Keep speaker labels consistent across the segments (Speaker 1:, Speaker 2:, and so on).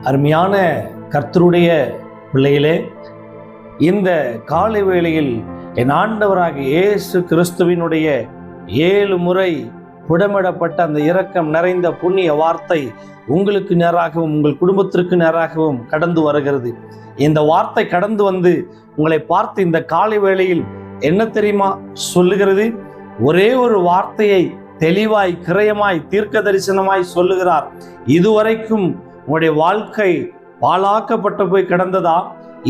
Speaker 1: அருமையான கர்த்தருடைய பிள்ளைகளே, இந்த காலை வேளையில் என் ஆண்டவராகிய இயேசு கிறிஸ்துவினுடைய 7 முறை புடமிடப்பட்ட அந்த இரக்கம் நிறைந்த புண்ணிய வார்த்தை உங்களுக்கு நேராகவும் உங்கள் குடும்பத்திற்கு நேராகவும் கடந்து வருகிறது. இந்த வார்த்தை கடந்து வந்து உங்களை பார்த்து இந்த காலை வேளையில் என்ன தெரியுமா சொல்லுகிறது? ஒரே ஒரு வார்த்தையை தெளிவாய், கிரயமாய், தீர்க்க தரிசனமாய் சொல்லுகிறார். இதுவரைக்கும் உங்களுடைய வாழ்க்கை பாழாக்கப்பட்டு போய் கிடந்ததா?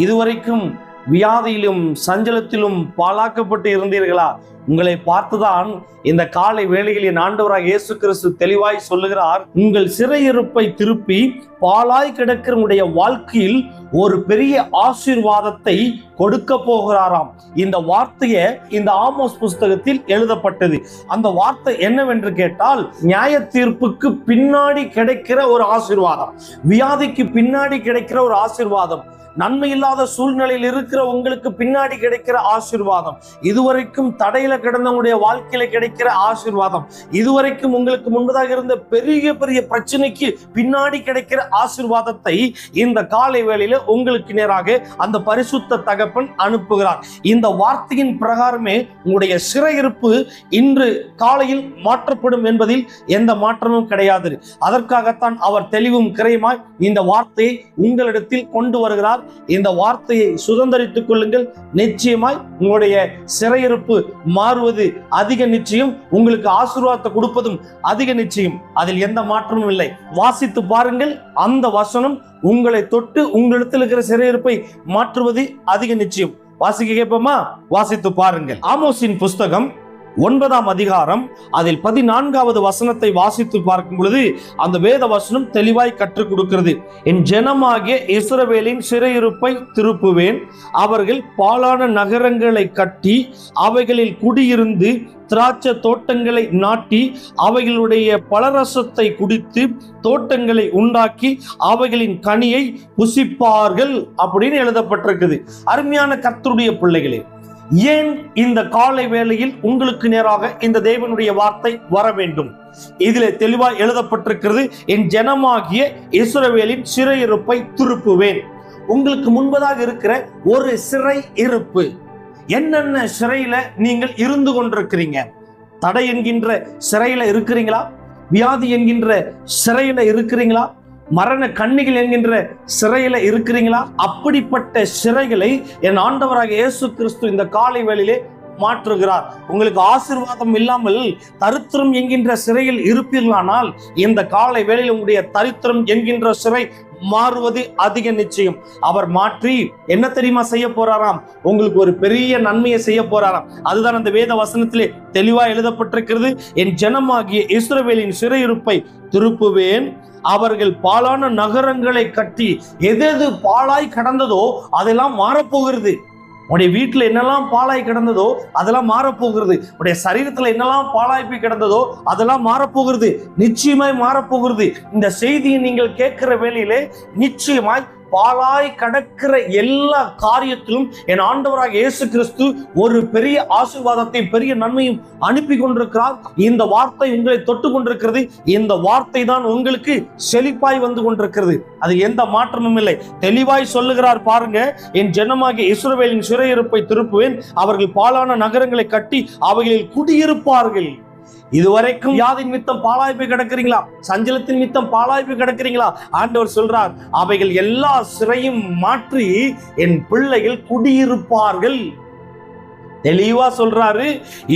Speaker 1: இதுவரைக்கும் வியாதியிலும் சஞ்சலத்திலும் பாழாக்கப்பட்டு இருந்தீர்களா? உங்களை பார்த்துதான் இந்த காலை வேளையில் என் ஆண்டவராகிய இயேசு கிறிஸ்து தெளிவாய் சொல்லுகிறார், உங்கள் சிறையிருப்பை திருப்பி பாழாய் கிடக்கிற உங்களுடைய வாழ்க்கையில் ஒரு பெரிய ஆசீர்வாதத்தை கொடுக்க போகிறாராம். இந்த வார்த்தையை இந்த ஆமோஸ் புஸ்தகத்தில் எழுதப்பட்டது. அந்த வார்த்தை என்னவென்று கேட்டால், நியாய தீர்ப்புக்கு பின்னாடி கிடைக்கிற ஒரு ஆசீர்வாதம், வியாதிக்கு பின்னாடி கிடைக்கிற ஒரு ஆசீர்வாதம், நன்மை இல்லாத சூழ்நிலையில் இருக்கிற உங்களுக்கு பின்னாடி கிடைக்கிற ஆசீர்வாதம், இதுவரைக்கும் தடையில கிடந்தவங்களுடைய வாழ்க்கையில கிடைக்கிற ஆசீர்வாதம், இதுவரைக்கும் உங்களுக்கு முன்பதாக இருந்த பெரிய பெரிய பிரச்சனைக்கு பின்னாடி கிடைக்கிற ஆசீர்வாதத்தை இந்த காலை வேளையில உங்களுக்கு நேராக அந்த பரிசுத்த தகப்பன் அனுப்புகிறார். இந்த வார்த்தையின் பிரகாரமே உங்களுடைய சிறையிருப்பு இன்று காலையில் மாற்றப்படும் என்பதில் எந்த மாற்றமும் கிடையாது. அதற்காகத்தான் அவர் தெளிவும் கிரயமாய் இந்த வார்த்தையை உங்களிடத்தில் கொண்டு வருகிறார். இந்த வார்த்தையை சுதந்தரித்துக் கொள்ளுங்கள். நிச்சயமாய் உங்களுடைய சிறையிருப்பு மாறுவது அதிக நிச்சயம், உங்களுக்கு ஆசீர்வாதத்தை கொடுப்பதும் அதிக நிச்சயம். அதில் எந்த மாற்றமும் இல்லை. வாசித்து பாருங்கள். அந்த வசனம் உங்களை தொட்டு உங்களிடத்தில் இருக்கிற சிறையிருப்பை மாற்றுவது அதிக நிச்சயம். வாசிக்க கேட்போமா? வாசித்து பாருங்கள். ஆமோஸின் புஸ்தகம் 9ஆம் அதிகாரம் அதில் 14வது வசனத்தை வாசித்து பார்க்கும் பொழுது அந்த வேத வசனம் தெளிவாய் கற்றுக் கொடுக்கிறது. என் ஜனமாகிய இஸ்ரவேலின் சிறையிருப்பை திருப்புவேன், அவர்கள் பாழான நகரங்களை கட்டி அவைகளில் குடியிருந்து திராட்சை தோட்டங்களை நாட்டி அவைகளுடைய பலரசத்தை குடித்து தோட்டங்களை உண்டாக்கி அவைகளின் கனியை புசிப்பார்கள் அப்படின்னு எழுதப்பட்டிருக்குது. அருமையான கர்த்தருடைய பிள்ளைகளே, ஏன் இந்த காலை வேளையில் உங்களுக்கு நேராக இந்த தேவனுடைய வார்த்தை வர வேண்டும்? இதிலே தெளிவாய் எழுதப்பட்டிருக்கிறது, என் ஜனமாகிய இஸ்ரவேலின் சிறையிருப்பை திருப்புவேன். உங்களுக்கு முன்பதாக இருக்கிற ஒரு சிறை இருப்பு. என்னென்ன சிறையில நீங்கள் இருந்து கொண்டிருக்கிறீங்க? தடை என்கின்ற சிறையில இருக்கிறீங்களா? வியாதி என்கின்ற சிறையில இருக்கிறீங்களா? மரண கண்ணிகள் என்கின்ற சிறையில இருக்கிறீங்களா? அப்படிப்பட்ட சிறைகளை என் ஆண்டவராக இயேசு கிறிஸ்து இந்த காலை வேளையிலே மாற்றுகிறார். உங்களுக்கு ஆசீர்வாதம் இல்லாமல் தரித்திரம் என்கின்ற சிறையில் இருப்பீர்களானால் இந்த காலை வேளையில் உங்களுடைய தரித்திரம் என்கின்ற சிறை மாறுவது அதிக நிச்சயம். அவர் மாற்றி என்ன தெரியுமா செய்ய போறாராம்? உங்களுக்கு ஒரு பெரிய நன்மையை செய்ய போறாராம். அதுதான் அந்த வேத வசனத்திலே தெளிவா எழுதப்பட்டிருக்கிறது. என் ஜனமாகிய இஸ்ரவேலின் சிறையிருப்பை திருப்புவேன், அவர்கள் பாழான நகரங்களை கட்டி. எது பாழாய் கடந்ததோ அதெல்லாம் மாறப்போகிறது. உடைய வீட்டுல என்னெல்லாம் பாழாய் கிடந்ததோ அதெல்லாம் மாறப்போகிறது. உடைய சரீரத்துல என்னெல்லாம் பாழாய் போய் கிடந்ததோ அதெல்லாம் மாறப்போகிறது. நிச்சயமாய் மாறப்போகிறது. இந்த செய்தியை நீங்கள் கேட்கிற வேளையிலே நிச்சயமாய் பாழாய் கடக்கிற எல்லா காரியத்திலும் என் ஆண்டவராக இயேசு கிறிஸ்து ஒரு பெரிய ஆசீர்வாதத்தையும் பெரிய நன்மையும் அனுப்பி கொண்டிருக்கிறார். இந்த வார்த்தை உங்களை தொட்டு கொண்டிருக்கிறது. இந்த வார்த்தை தான் உங்களுக்கு செழிப்பாய் வந்து கொண்டிருக்கிறது. அது எந்த மாற்றமும் இல்லை. தெளிவாய் சொல்லுகிறார் பாருங்க, என் ஜனமாகிய இஸ்ரவேலின் சிறையிருப்பை திருப்புவேன், அவர்கள் பாழான நகரங்களை கட்டி அவைகளில் குடியிருப்பார்கள். இதுவரைக்கும் வியாதி நிமித்தம் பாழாய்ப்பு கிடக்கிறீங்களா? சஞ்சலத்தின் நிமித்தம் பாழாய்ப்பு கிடக்கிறீங்களா? ஆண்டவர் சொல்றார், அவைகள் எல்லா சிறையும் மாற்றி என் பிள்ளைகள் குடியிருப்பார்கள். தெளிவா சொல்றாரு.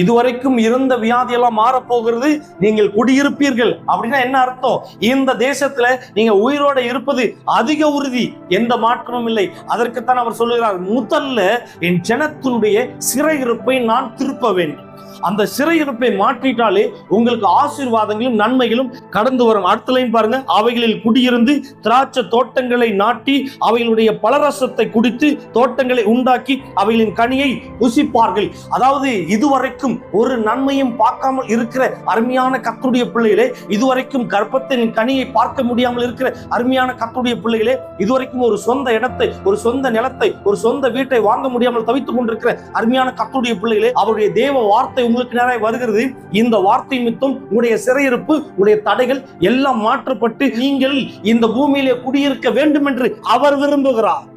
Speaker 1: இதுவரைக்கும் இருந்த வியாதி எல்லாம் மாறப்போகிறது, நீங்கள் குடியிருப்பீர்கள். அப்படின்னா என்ன அர்த்தம்? இந்த தேசத்துல நீங்க உயிரோட இருப்பது அதிக உறுதி, எந்த மாற்றமும் இல்லை. அதற்குத்தான் அவர் சொல்லுகிறார், முதல்ல என் ஜனத்தினுடைய சிறையிருப்பை நான் திருப்ப வேண்டும். அந்த சிறையிருப்பை மாற்றிட்டாலே உங்களுக்கு ஆசீர்வாதங்களும் நன்மைகளும் கடந்து வரும். அடுத்த லைன் பாருங்க, அவைகளில் குடியிருந்து திராட்சை தோட்டங்களை நாட்டி அவைகளுடைய பலரசத்தை குடித்து தோட்டங்களை உண்டாக்கி அவைகளின் கனியை புசிப்பார்கள். அதாவது இதுவரைக்கும் ஒரு நன்மையும் பார்க்காமல் இருக்கிற அருமையான கர்த்தருடைய பிள்ளைகளே, இதுவரைக்கும் கர்ப்பத்தின் கனியை பார்க்க முடியாமல் இருக்கிற அருமையான கர்த்தருடைய பிள்ளைகளே, இதுவரைக்கும் ஒரு சொந்த இடத்தை, ஒரு சொந்த நிலத்தை, ஒரு சொந்த வீட்டை வாங்க முடியாமல் தவித்துக் கொண்டிருக்கிற அருமையான கர்த்தருடைய பிள்ளைகளே, அவருடைய தேவ வார்த்தை உங்களுக்கு நேராக வருகிறது. இந்த வார்த்தை நிமித்தம் உங்களுடைய சிறையிருப்பு, உங்களுடைய தடைகள் எல்லாம் மாற்றப்பட்டு நீங்கள் இந்த பூமியிலே குடியிருக்க வேண்டும் என்று அவர் விரும்புகிறார்.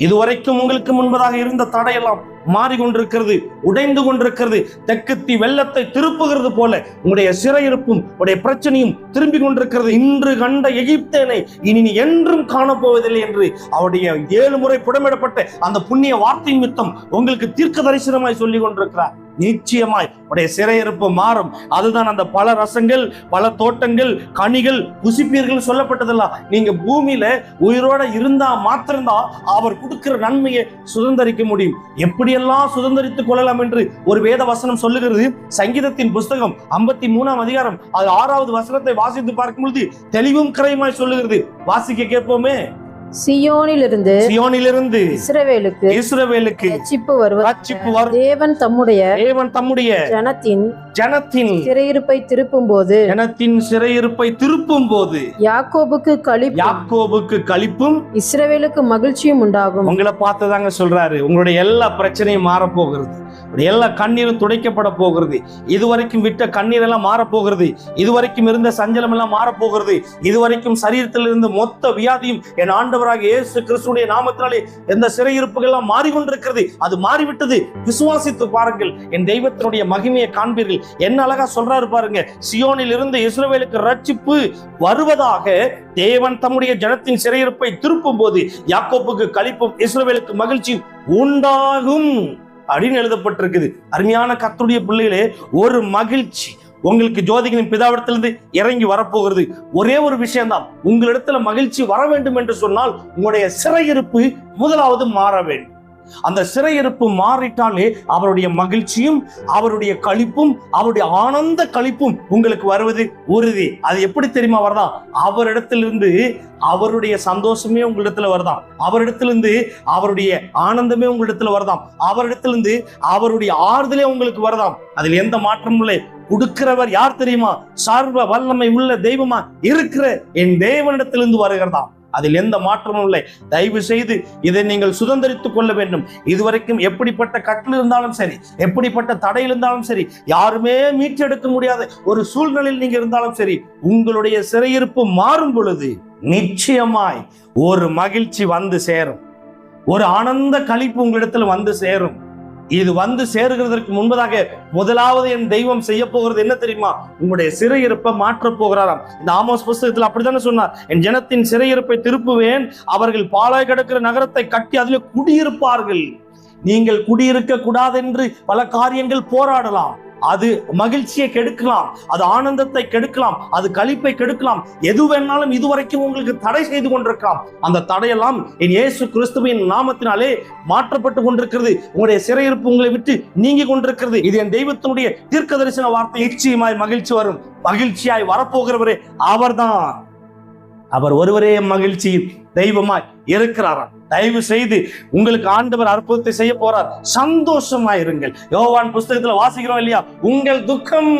Speaker 1: இதுவரைக்கும் உங்களுக்கு முன்பதாக இருந்த தடையெல்லாம் மாறிக்கொண்டிருக்கிறது, உடைந்து கொண்டிருக்கிறது. தெற்குத்தி வெள்ளத்தை திருப்புகிறது போல உங்களுடைய சிறையிருப்பும் உடைய பிரச்சனையும் திரும்பி கொண்டிருக்கிறது. இன்று கண்ட எகிப்தேனை இனி நீ என்றும் காணப்போவதில்லை என்று அவருடைய 7 முறை புடமிடப்பட்ட அந்த புண்ணிய வார்த்தை நிமித்தம் உங்களுக்கு தீர்க்க தரிசனமாய் சொல்லி கொண்டிருக்கிறார். நிச்சயமாய் உடைய சிறையிருப்பு மாறும். அதுதான் அந்த பல ரசங்கள், பல தோட்டங்கள், கனிகள் புசிப்பீர்கள் சொல்லப்பட்டதெல்லாம். நீங்க பூமியில உயிரோட இருந்தா மாத்திரம்தான் அவர் கொடுக்கிற நன்மையை சுதந்திரிக்க முடியும். எப்படியெல்லாம் சுதந்திரித்துக் கொள்ளலாம் என்று ஒரு வேத வசனம் சொல்லுகிறது. சங்கீதத்தின் புஸ்தகம் 53ஆம் அதிகாரம் அது 6வது வசனத்தை வாசித்து பார்க்கும் பொழுது தெளிவும் கரையுமாய் சொல்லுகிறது. வாசிக்க கேட்போமே.
Speaker 2: சியோனிலிருந்து
Speaker 1: இஸ்ரவேலுக்கு
Speaker 2: ரட்சிப்பு வருவது. தேவன் தம்முடைய ஜனத்தின் சிறையிருப்பை திருப்பும் போது யாக்கோபுக்கு களிப்பும் இஸ்ரவேலுக்கு மகிழ்ச்சியும் உண்டாகும்.
Speaker 1: உங்களை பார்த்துதாங்க சொல்றாரு, உங்களுடைய எல்லா பிரச்சனையும் மாறப்போகிறது, எல்லா கண்ணீரும் துடைக்கப்பட போகிறது. இதுவரைக்கும் விட்ட கண்ணீர் எல்லாம் மாறப்போகிறது. இதுவரைக்கும் இருந்த சஞ்சலம் எல்லாம் மாறப்போகிறது. இதுவரைக்கும் சரீரத்தில் இருந்த மொத்த வியாதியும் என் ஆண்டவராக இயேசு கிறிஸ்துவின் நாமத்தினாலே எந்த சிறையிருப்புகள் எல்லாம் மாறிக்கொண்டிருக்கிறது. அது மாறிவிட்டது. விசுவாசித்து பாருங்கள், என் தெய்வத்தினுடைய மகிமையை காண்பீர்கள். என்ன அழகா சொல்றாரு பாருங்க. சியோனில் இருந்து இஸ்ரவேலுக்கு ரட்சிப்பு வருவதாக தேவன் தம்முடைய ஜனத்தின் சிறையிருப்பை திருப்பும் போது யாக்கோபுக்கு களிப்பும் இஸ்ரவேலுக்கு மகிழ்ச்சி உண்டாகும் அப்படின்னு எழுதப்பட்டிருக்குது. அருமையான கர்த்தருடைய பிள்ளைகளே, ஒரு மகிழ்ச்சி உங்களுக்கு ஜோதிகளின் பிதாவிடத்திலிருந்து இறங்கி வரப்போகிறது. ஒரே ஒரு விஷயம்தான், உங்களிடத்துல மகிழ்ச்சி வர வேண்டும் என்று சொன்னால் உங்களுடைய சிறையிருப்பு முதலாவது மாற வேண்டும். அந்த சிறையிருப்பு மாறிட்டாலே அவருடைய மகிழ்ச்சியும் அவருடைய களிப்பும் அவருடைய ஆனந்த களிப்பும் உங்களுக்கு வருவது உறுதி. அது எப்படி தெரியுமா வருதான்? அவரிடத்திலிருந்து அவருடைய சந்தோஷமே உங்களிடத்துல வருதாம். அவரிடத்திலிருந்து அவருடைய ஆனந்தமே உங்களிடத்துல வருதாம். அவரிடத்திலிருந்து அவருடைய ஆறுதலே உங்களுக்கு வருதாம். அதில் எந்த மாற்றமும் இல்லை. கொடுக்கிறவர் யார் தெரியுமா? சர்வ வல்லமை உள்ள தெய்வமா இருக்கிற என் தேவனிடத்திலிருந்து வருகிறதாம். அதில் எந்த மாற்றமும் இல்லை. தயவு செய்து இதை நீங்கள் சுதந்திரித்துக் கொள்ள வேண்டும். இதுவரைக்கும் எப்படிப்பட்ட கட்டில் இருந்தாலும் சரி, எப்படிப்பட்ட தடை இருந்தாலும் சரி, யாருமே மீட்டெடுக்க முடியாத ஒரு சூழ்நிலையில் நீங்க இருந்தாலும் சரி, உங்களுடைய சிறையிருப்பு மாறும் பொழுது நிச்சயமாய் ஒரு மகிழ்ச்சி வந்து சேரும், ஒரு ஆனந்த களிப்பு உங்களிடத்தில் வந்து சேரும். இது வந்து சேருகிறதற்கு முன்பதாக முதலாவது என் தெய்வம் செய்ய போகிறது என்ன தெரியுமா? உங்களுடைய சிறையிருப்பை மாற்ற போகிறாராம். இந்த ஆமோஸ் புஸ்தகத்தில் அப்படித்தானே சொன்னார், என் ஜனத்தின் சிறையிருப்பை திருப்புவேன், அவர்கள் பாழாய் கிடக்கிற நகரத்தை கட்டி அதில் குடியிருப்பார்கள். நீங்கள் குடியிருக்க கூடாது என்று பல காரியங்கள் போராடலாம். அது மகிழ்ச்சியை கெடுக்கலாம், அது ஆனந்தத்தை கெடுக்கலாம், அது களிப்பை கெடுக்கலாம். எது வேணாலும் இதுவரைக்கும் உங்களுக்கு தடை செய்து கொண்டிருக்கலாம். அந்த தடையெல்லாம் என் இயேசு கிறிஸ்துவின் நாமத்தினாலே மாற்றப்பட்டு கொண்டிருக்கிறது. உங்களுடைய சிறையிருப்பு உங்களை விட்டு நீங்கி கொண்டிருக்கிறது. இது என் தெய்வத்தினுடைய தீர்க்க தரிசன வார்த்தை. நிச்சயமாய் மகிழ்ச்சி வரும். மகிழ்ச்சியாய் வரப்போகிறவரே அவர்தான். அவர் ஒருவரே மகிழ்ச்சி தெய்வமாய் இருக்கிறாராம். தயவு செய்து உங்களுக்கு ஆண்டவர் அற்புதத்தை செய்ய போறார். சந்தோஷமாயிருங்கள். யோவான் புஸ்தகத்துல வாசிக்கிறோம் இல்லையா? உங்கள் துக்கம்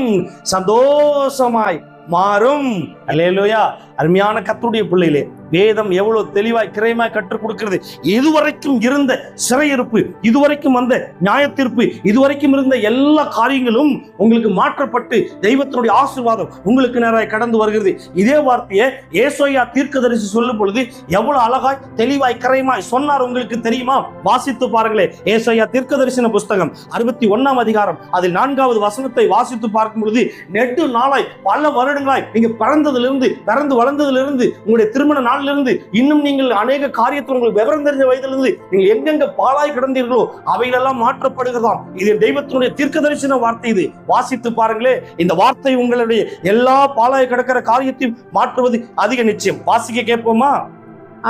Speaker 1: சந்தோஷமாய் மாறும். அல்லேலூயா. அருமையான கர்த்தருடைய பிள்ளைகளே, வேதம் எவ்வளவு தெளிவாய் கிரயமாய் கற்றுக் கொடுக்கிறது. இதுவரைக்கும் இருந்த சிறையிருப்பு, இதுவரைக்கும் வந்த நியாயத்தீர்ப்பு, இதுவரைக்கும் இருந்த எல்லா காரியங்களும் உங்களுக்கு மாற்றப்பட்டு தெய்வத்தினுடைய ஆசீர்வாதம் உங்களுக்கு நேராக கடந்து வருகிறது. இதே வார்த்தையை ஏசாயா தீர்க்கதரிசி சொல்லும் பொழுது எவ்வளவு அழகாய் தெளிவாய் கிரயமாய் சொன்னார் உங்களுக்கு தெரியுமா? வாசித்து பாருங்களே. ஏசாயா தீர்க்கதரிசன புஸ்தகம் 61ஆம் அதிகாரம் அதில் 4வது வசனத்தை வாசித்து பார்க்கும் பொழுது, நெடு நாளாய் பல வருடங்களாய் நீங்க பிறந்து வளர்ந்ததிலிருந்து உங்களுடைய திருமண நாளிலிருந்து இன்னும் நீங்கள் அநேக காரியத்தில் உங்களுக்கு விவரம் தெரிஞ்ச வயதிலிருந்து நீங்கள் எங்கெங்க பாழாய் கிடந்தீர்களோ அவைகளெல்லாம் மாற்றப்படுகிறதாம். இது தெய்வத்தினுடைய தீர்க்க தரிசன வார்த்தை. இது வாசித்து பாருங்களே. இந்த வார்த்தை உங்களுடைய எல்லா பாழாய் கிடக்கிற காரியத்தையும் மாற்றுவது அதிக நிச்சயம். வாசிக்க கேட்போமா?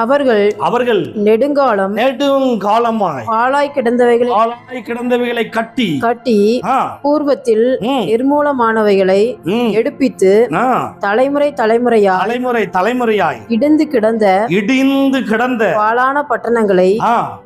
Speaker 1: அவர்கள் நெடுங்காலமாய் பாழாய் கிடந்தவைகளை கட்டி பூர்வத்தில் நிர்மூலமானவைகளை எடுப்பித்து தலைமுறையாய் இடிந்து கிடந்த பாழான பட்டணங்களை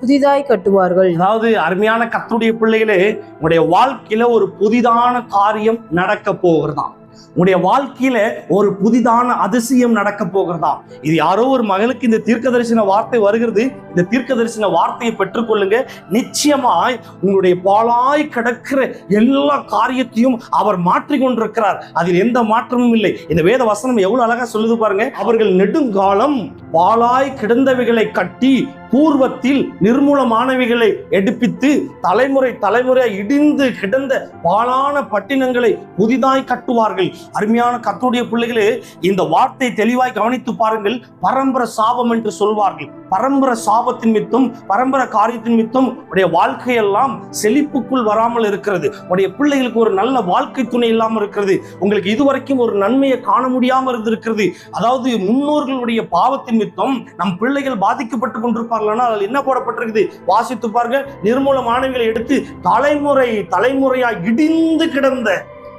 Speaker 1: புதிதாய் கட்டுவார்கள். அதாவது அருமையான கர்த்தருடைய பிள்ளைகளே, உங்களுடைய வாழ்க்கையில ஒரு புதிதான காரியம் நடக்க போகிறதாம். உங்களுடைய வாழ்க்கையில ஒரு புதிதான அதிசயம் நடக்க போகிறதா. இது யாரோ ஒரு மகளுக்கு இந்த தீர்க்க தரிசன வார்த்தை வருகிறது. இந்த தீர்க்க தரிசன வார்த்தையை பெற்றுக்கொள்ளுங்க. நிச்சயமாய் உங்களுடைய பாழாய் கிடக்கிற எல்லா காரியத்தையும் அவர் மாற்றிக் கொண்டிருக்கிறார். அதில் எந்த மாற்றமும் இல்லை. இந்த வேத வசனம் எவ்வளவு அழகா சொல்லுது பாருங்க. அவர்கள் நெடுங்காலம் பாழாய் கிடந்தவைகளை கட்டி பூர்வத்தில் நிர்மூலமானவைகளை எடுப்பித்து தலைமுறை தலைமுறை இடிந்து கிடந்த பாழான பட்டினங்களை புதிதாய் கட்டுவார்கள். அருமையான கர்த்தருடைய பிள்ளைகளே, இந்த வார்த்தை தெளிவாய் கவனித்து பாருங்கள். பரம்பரை சாபம் என்று சொல்வார்கள். பரம்பரை சாபத்தின் மித்தம், பரம்பரை காரியத்தின் மித்தம் உடைய வாழ்க்கையெல்லாம் செழிப்புக்குள் வராமல் இருக்கிறது. உடைய பிள்ளைகளுக்கு ஒரு நல்ல வாழ்க்கை துணை இல்லாமல் இருக்கிறது. உங்களுக்கு இதுவரைக்கும் ஒரு நன்மையை காண முடியாமல் இருந்திருக்கிறது. அதாவது முன்னோர்களுடைய பாவத்தின் மித்தம் நம் பிள்ளைகள் பாதிக்கப்பட்டு கொண்டிருப்பார்கள். அதில் என்ன போடப்பட்டிருக்குது வாசித்து பாருங்க. நிர்மூலமானவைகளை எடுத்து தலைமுறை தலைமுறையா இடிந்து கிடந்த,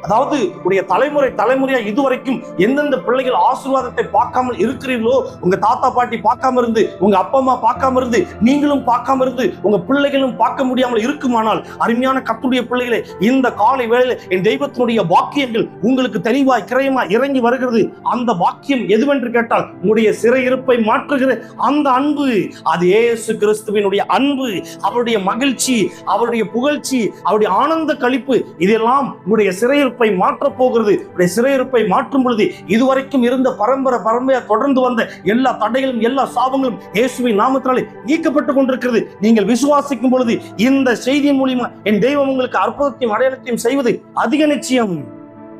Speaker 1: அதாவது உடைய தலைமுறை தலைமுறையா இதுவரைக்கும் எந்தெந்த பிள்ளைகள் ஆசீர்வாதத்தை பார்க்காமல் இருக்கிறீர்களோ, உங்க தாத்தா பாட்டி பார்க்காம இருந்து, உங்க அப்பா அம்மா பார்க்காம இருந்து, நீங்களும் பார்க்காம இருந்து, உங்க பிள்ளைகளும் பார்க்க முடியாமல் இருக்குமானால், அருமையான கர்த்தருடைய பிள்ளைகளே, இந்த காலை வேளையில என் தெய்வத்தினுடைய வாக்கியங்கள் உங்களுக்கு தெளிவாய் கிரயமாய் இறங்கி வருகிறது. அந்த வாக்கியம் எதுவென்று கேட்டால், உங்களுடைய சிறையிருப்பை மாற்றுகிற அந்த அன்பு, அது இயேசு கிறிஸ்துவினுடைய அன்பு, அவருடைய மகிழ்ச்சி, அவருடைய புகழ்ச்சி, அவருடைய ஆனந்த களிப்பு, இதெல்லாம் உங்களுடைய சிறையிருப்பை மாற்ற போகிறது. சிறையிருப்பை மாற்றும் பொழுது இதுவரைக்கும் இருந்த பரம்பரையா தொடர்ந்து வந்த எல்லா தடைகளும் எல்லா சாபங்களும் இயேசுவின் நாமத்தினாலே நீக்கப்பட்டுக் கொண்டிருக்கிறது. நீங்கள் விசுவாசிக்கும் பொழுது இந்த செய்தியின் மூலமா என் தெய்வம் உங்களுக்கு அற்புதத்தையும் அடையாளத்தையும் செய்வது அதிக நிச்சயம்.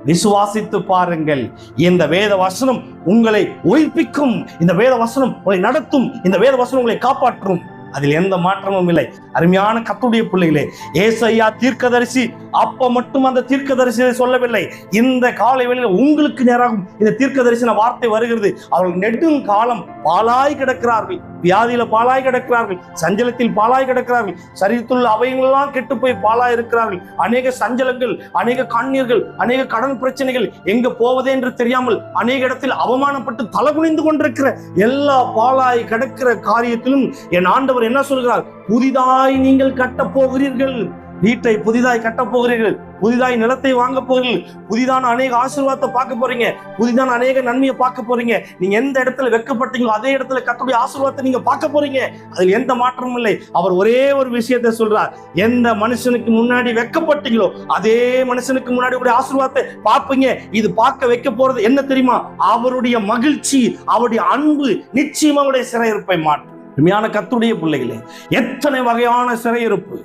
Speaker 1: விசுவாசித்து பாருங்கள். இந்த வேத வசனம் உங்களை உயிர்ப்பிக்கும். இந்த வேத வசனம் உங்களை நடத்தும். இந்த வேத வசனம் உங்களை காப்பாற்றும். அதில் எந்த மாற்றமும் இல்லை. அருமையான கர்த்தருடைய பிள்ளைகளே, ஏசாயா தீர்க்கதரிசி அப்ப மட்டும் அந்த தீர்க்கதரிசியை சொல்லவில்லை. இந்த காலை வேளையில் உங்களுக்கு நேராகும் இந்த தீர்க்க தரிசன வார்த்தை வருகிறது. அவர்கள் நெடுங்காலம் பாழாய் கிடக்கிறார்கள். வியாதியில பாழாய் கிடக்கிறார்கள். சஞ்சலத்தில் பாழாய் கிடக்கிறார்கள். சரீரத்தில் அவயங்களெல்லாம் கெட்டு போய் பாழாய் இருக்கிறார்கள். அநேக சஞ்சலங்கள், அநேக கண்ணீர்கள், அநேக கடன் பிரச்சனைகள், எங்க போவதே என்று தெரியாமல் அநேக இடத்தில் அவமானப்பட்டு தலகுனிந்து கொண்டிருக்கிற எல்லா பாழாய் கிடக்கிற காரியத்திலும் என் ஆண்டவர் என்ன சொல்கிறார்? புதிதாய் நீங்கள் கட்டப் போகிறீர்கள். வீட்டை புதிதாய் கட்டப் போகிறீர்கள். புதிதாய் நிலத்தை வாங்க போகிறீர்கள். புதிதான அநேக ஆசீர்வாதத்தை பார்க்க போறீங்க. புதிதான அநேக நன்மையை பார்க்க போறீங்க. நீங்க எந்த இடத்துல வெட்கப்பட்டீங்களோ அதே இடத்துல கர்த்தருடைய ஆசீர்வாதத்தை நீங்க பார்க்க போறீங்க. அதில் எந்த மாற்றமும் இல்லை. அவர் ஒரே ஒரு விஷயத்தை சொல்றார். எந்த மனுஷனுக்கு முன்னாடி வெட்கப்பட்டீங்களோ அதே மனுஷனுக்கு முன்னாடி உடைய ஆசீர்வாதத்தை பார்ப்பீங்க. இது பார்க்க வைக்க போறது என்ன தெரியுமா? அவருடைய மகிழ்ச்சி, அவருடைய அன்பு நிச்சயமா அவருடைய சிறையிருப்பை மாற்றும். உண்மையான கர்த்தருடைய பிள்ளைகளே, எத்தனை வகையான சிறையிருப்பு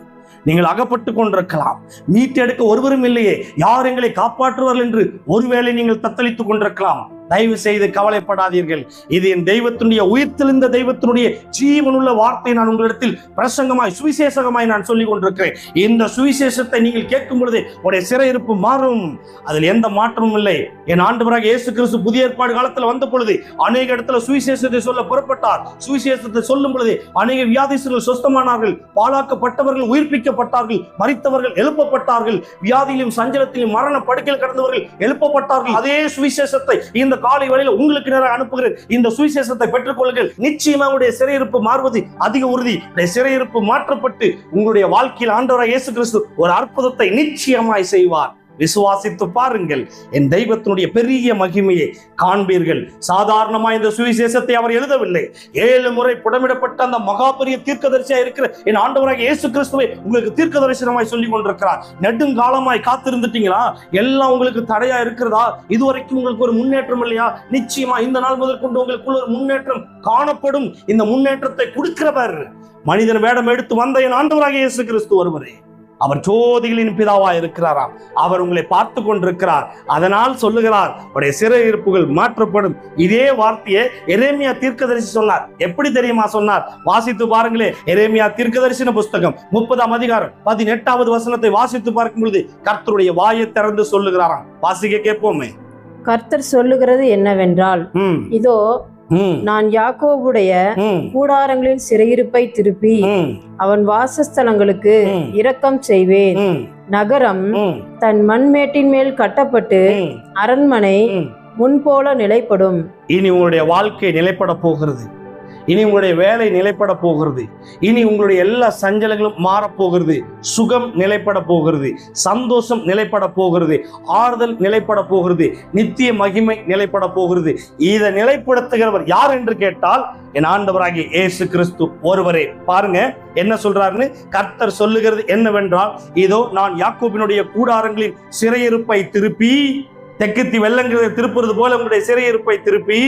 Speaker 1: நீங்கள் அகப்பட்டு கொண்டிருக்கலாம். மீட்டெடுக்க ஒருவரும் இல்லையே, யார் எங்களை காப்பாற்றுவார்கள் என்று ஒருவேளை நீங்கள் தத்தளித்துக் கொண்டிருக்கலாம். தயவு செய்து கவலைப்படாதீர்கள். இது என் தெய்வத்தினுடைய உயிர்த்தெழுந்த தெய்வத்தினுடைய ஜீவனுள்ள வார்த்தை நான் உங்களிடத்தில் பிரசங்கமாய் சுவிசேஷமாய் நான் சொல்லிக் கொண்டிருக்கிறேன். இந்த சுவிசேஷத்தை நீங்கள் கேட்கும் பொழுது உடைய சிறையிருப்பு மாறும். அதில் எந்த மாற்றமும் இல்லை. என் ஆண்டவராக இயேசு கிறிஸ்து புதிய ஏற்பாடு காலத்தில் வந்த பொழுது அநேக இடத்துல சுவிசேஷத்தை சொல்ல புறப்பட்டார். சுவிசேஷத்தை சொல்லும் பொழுது அநேக வியாதிஸ்தர்கள் சுஸ்தமானார்கள், பாழாக்கப்பட்டவர்கள் உயிர்ப்பிக்கப்பட்டார்கள், மரித்தவர்கள் எழுப்பப்பட்டார்கள், வியாதியிலும் சஞ்சலத்திலும் மரண படுக்கையில் கடந்தவர்கள் எழுப்பப்பட்டார்கள். அதே சுவிசேஷத்தை இந்த காலை வேளையில் உங்களுக்கு நேராக அனுப்புகிறேன். இந்த சுவிசேஷத்தை பெற்றுக் கொள்ளுங்கள். நிச்சயமா உங்களுடைய சிறையிருப்பு மாறுவது அதிக உறுதி. சிறையிருப்பு மாற்றப்பட்டு உங்களுடைய வாழ்க்கையில் ஆண்டவராக இயேசு கிறிஸ்து ஒரு அற்புதத்தை நிச்சயமாய் செய்வார். விசுவாசித்து பாருங்கள். என் தெய்வத்தினுடைய பெரிய மகிமையை காண்பீர்கள். சாதாரணமா இந்த சுவிசேஷத்தை அவர் எழுதவில்லை. 7 முறை புடமிடப்பட்ட அந்த மகாபெரிய தீர்க்கதரிசியா இருக்கிற என் ஆண்டவராக இயேசு கிறிஸ்துவை உங்களுக்கு தீர்க்க தரிசனமாய் சொல்லிக் கொண்டிருக்கிறார். நெடுங்காலமாய் காத்திருந்துட்டீங்களா? எல்லாம் உங்களுக்கு தடையா இருக்கிறதா? இதுவரைக்கும் உங்களுக்கு ஒரு முன்னேற்றம் இல்லையா? நிச்சயமா இந்த நாள் முதற்கொண்டு உங்களுக்குள்ள ஒரு முன்னேற்றம் காணப்படும். இந்த முன்னேற்றத்தை கொடுக்கிறவர் மனிதன் வேடம் எடுத்து வந்த என் ஆண்டவராக இயேசு கிறிஸ்து ஒருவரே. அவர் ஜோதிகளின் பிதாவாய் இருக்கிறாராம். அவர் உங்களை பார்த்து கொண்டிருக்கிறார். அதனால் சொல்லுகிறார், உடைய சிறையிருப்புகள் மாற்றப்படும். இதே வார்த்தையை எரேமியா தீர்க்கதரிசி சொன்னார். எப்படி தெரியுமா சொன்னார்? வாசித்து பாருங்களே. எரேமியா தீர்க்கதரிசன புஸ்தகம் 30ஆம் அதிகாரம் 18வது வசனத்தை வாசித்து பார்க்கும் பொழுது கர்த்தருடைய வாயை திறந்து சொல்லுகிறாராம். வாசிக்க கேட்போமே.
Speaker 2: கர்த்தர் சொல்லுகிறது என்னவென்றால், இதோ நான் யாக்கோபுடைய கூடாரங்களின் சிறையிருப்பை திருப்பி அவன் வாசஸ்தலங்களுக்கு இரக்கம் செய்வேன். நகரம் தன் மண்மேட்டின் மேல் கட்டப்பட்டு அரண்மனை முன்போல நிலைப்படும்.
Speaker 1: இனி உங்களுடைய வாழ்க்கை நிலைப்பட போகிறது. இனி உங்களுடைய வேலை நிலைப்பட போகிறது. இனி உங்களுடைய எல்லா சஞ்சலங்களும் மாறப்போகிறது. சுகம் நிலைப்பட போகிறது. சந்தோஷம் நிலைப்பட போகிறது. ஆறுதல் நிலைப்பட போகிறது. நித்திய மகிமை நிலைப்பட போகிறது. இதை நிலைப்படுத்துகிறவர் யார் என்று கேட்டால் என் ஆண்டவராகிய இயேசு கிறிஸ்து ஒருவரே. பாருங்க என்ன சொல்றாருன்னு. கர்த்தர் சொல்லுகிறது என்னவென்றால், இதோ நான் யாக்கோபினுடைய கூடாரங்களின் சிறையிருப்பை திருப்பி, தெக்குத்தி வெள்ளங்களை திருப்புறது போல உங்களுடைய சிறையிருப்பை திருப்பி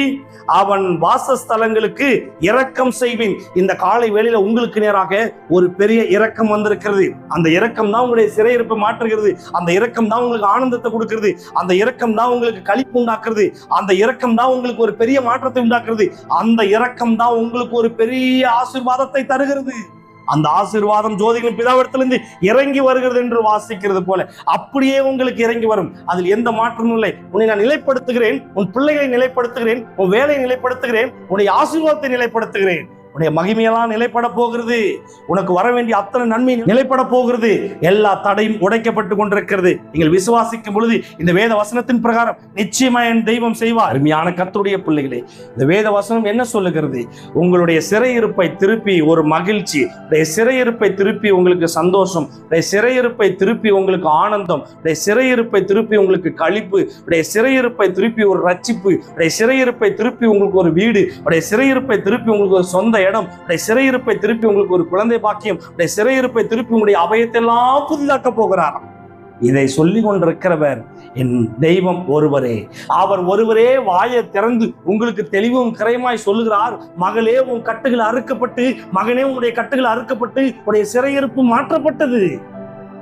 Speaker 1: அவன் வாசஸ்தலங்களுக்கு இரக்கம் செய்வேன். இந்த காலை வேளையில உங்களுக்கு நேராக ஒரு பெரிய இரக்கம் வந்திருக்கிறது. அந்த இரக்கம் தான் உங்களுடைய சிறையிருப்பை மாற்றுகிறது. அந்த இரக்கம் தான் உங்களுக்கு ஆனந்தத்தை கொடுக்கிறது. அந்த இரக்கம் தான் உங்களுக்கு களிப்பு உண்டாக்குறது. அந்த இரக்கம் தான் உங்களுக்கு ஒரு பெரிய மாற்றத்தை உண்டாக்குறது. அந்த இரக்கம் தான் உங்களுக்கு ஒரு பெரிய ஆசீர்வாதத்தை தருகிறது. அந்த ஆசீர்வாதம் ஜோதிகளின் பிதாவிடத்திலிருந்து இறங்கி வருகிறது என்று வாசிக்கிறது போல அப்படியே உங்களுக்கு இறங்கி வரும். அதில் எந்த மாற்றமும் இல்லை. உன்னை நான் நிலைப்படுத்துகிறேன், உன் பிள்ளைகளை நிலைப்படுத்துகிறேன், உன் வேலையை நிலைப்படுத்துகிறேன், உன்னுடைய ஆசீர்வாதத்தை நிலைப்படுத்துகிறேன். உன்னுடைய மகிமையெல்லாம் நிலைப்பட போகிறது. உனக்கு வர வேண்டிய அத்தனை நன்மை நிலைப்பட போகிறது. எல்லா தடையும் உடைக்கப்பட்டு கொண்டிருக்கிறது. நீங்கள் விசுவாசிக்கும் பொழுது இந்த வேத வசனத்தின் பிரகாரம் நிச்சயமா என் தெய்வம் செய்வார். அருமையான கர்த்தருடைய பிள்ளைகளே, இந்த வேத வசனம் என்ன சொல்லுகிறது? உங்களுடைய சிறையிருப்பை திருப்பி ஒரு மகிழ்ச்சி, சிறையிருப்பை திருப்பி உங்களுக்கு சந்தோஷம், சிறையிருப்பை திருப்பி உங்களுக்கு ஆனந்தம், சிறையிருப்பை திருப்பி உங்களுக்கு களிப்பு, சிறையிருப்பை திருப்பி ஒரு ரட்சிப்பு, சிறையிருப்பை திருப்பி உங்களுக்கு ஒரு வீடு, சிறையிருப்பை திருப்பி உங்களுக்கு ஒரு சொந்த இடம், சிறையிருப்பை திருப்பி உங்களுக்கு ஒரு குழந்தை பாக்கியம், சிறையிருப்பை திருப்பி உங்களுடைய அபயத்தெல்லாம் புதிதாக்க போகிறார். இதை சொல்லிக் கொண்டிருக்கிறவர் என் தெய்வம் ஒருவரே. அவர் ஒருவரே வாயை திறந்து உங்களுக்கு தெளிவும் கரையுமாய் சொல்லுகிறார், மகளே உன் கட்டுகள் அறுக்கப்பட்டு, மகனே உன்னுடைய கட்டுகள் அறுக்கப்பட்டு உன்னுடைய சிறையிருப்பு மாற்றப்பட்டது.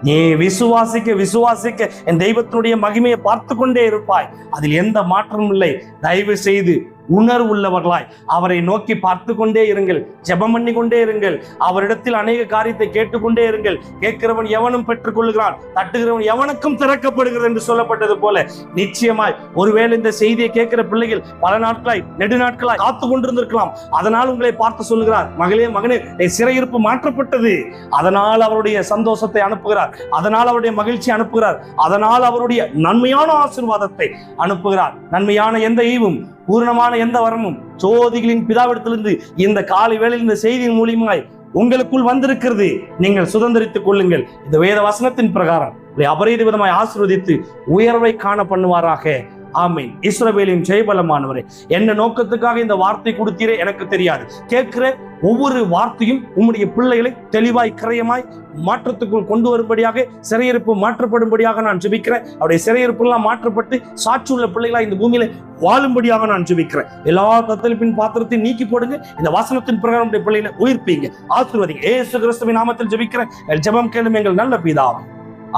Speaker 1: நீ விசுவாசிக்க விசுவாசிக்க என் தெய்வத்தினுடைய மகிமையை பார்த்து கொண்டே இருப்பாய். அதில் எந்த மாற்றமும் இல்லை. தயவு செய்து உணர்வுள்ளவர்களாய் அவரை நோக்கி பார்த்து கொண்டே இருங்கள். ஜெபம் பண்ணி கொண்டே இருங்கள். அவரிடத்தில் அநேக காரியத்தை கேட்டுக்கொண்டே இருங்கள். கேட்கிறவன் எவனும் பெற்றுக் கொள்கிறான், தட்டுகிறவன் எவனுக்கும் திறக்கப்படுகிறது என்று சொல்லப்பட்டது போல நிச்சயமாய் ஒருவேளை இந்த செய்தியை கேட்கிற பிள்ளைகள் பல நாட்களாய் நெடுநாட்களாய் காத்து கொண்டிருந்திருக்கலாம். அதனால் உங்களை பார்த்து சொல்லுகிறார், மகளே மகனே சிறையிருப்பு மாற்றப்பட்டது. அதனால் அவருடைய சந்தோஷத்தை அனுப்புகிறார். அதனால் அவருடைய மகிழ்ச்சி அனுப்புகிறார். அதனால் அவருடைய நன்மையான ஆசீர்வாதத்தை அனுப்புகிறார். நன்மையான எந்த ஈவும் பூரணமான எந்த வரமும் ஜோதிகளின் பிதாவிடத்திலிருந்து இந்த காலை வேளையில் இந்த செய்தியின் மூலியமாய் உங்களுக்குள் வந்திருக்கிறது. நீங்கள் சுதந்திரித்துக் கொள்ளுங்கள். இந்த வேத வசனத்தின் பிரகாரம் அபரீத விதமாய் ஆசீர்வதித்து உயர்வை காண பண்ணுவாராக. ஆமீன். இஸ்ரவேலின் ஜெயபலமானவரே, என்ன நோக்கத்துக்காக இந்த வார்த்தை கொடுத்தீரே எனக்கு தெரியாது. கேட்கிற ஒவ்வொரு வார்த்தையும் உம்முடைய பிள்ளைகளை தெளிவாய் கரையமாய் மாற்றத்துக்குள் கொண்டு வரும்படியாக, சிறையிருப்பு மாற்றப்படும்படியாக நான் ஜெபிக்கிறேன். அவருடைய சிறையிருப்பு எல்லாம் மாற்றப்பட்டு சாட்சியுள்ள பிள்ளைகளா இந்த பூமியில வாழும்படியாக நான் ஜெபிக்கிறேன். எல்லா தத்தளிப்பின் பாத்திரத்தையும் நீக்கி போடுங்க. இந்த வசனத்தின் பிரகாரம் பிள்ளைகளை உயிர்ப்பீங்க, ஆசீர்வதிங்க. இயேசு கிறிஸ்துவின் நாமத்தில் ஜெபிக்கிறேன். ஜெபம் கேளும் எங்கள் நல்ல பிதாவே.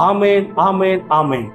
Speaker 1: ஆமேன், ஆமேன், ஆமேன்.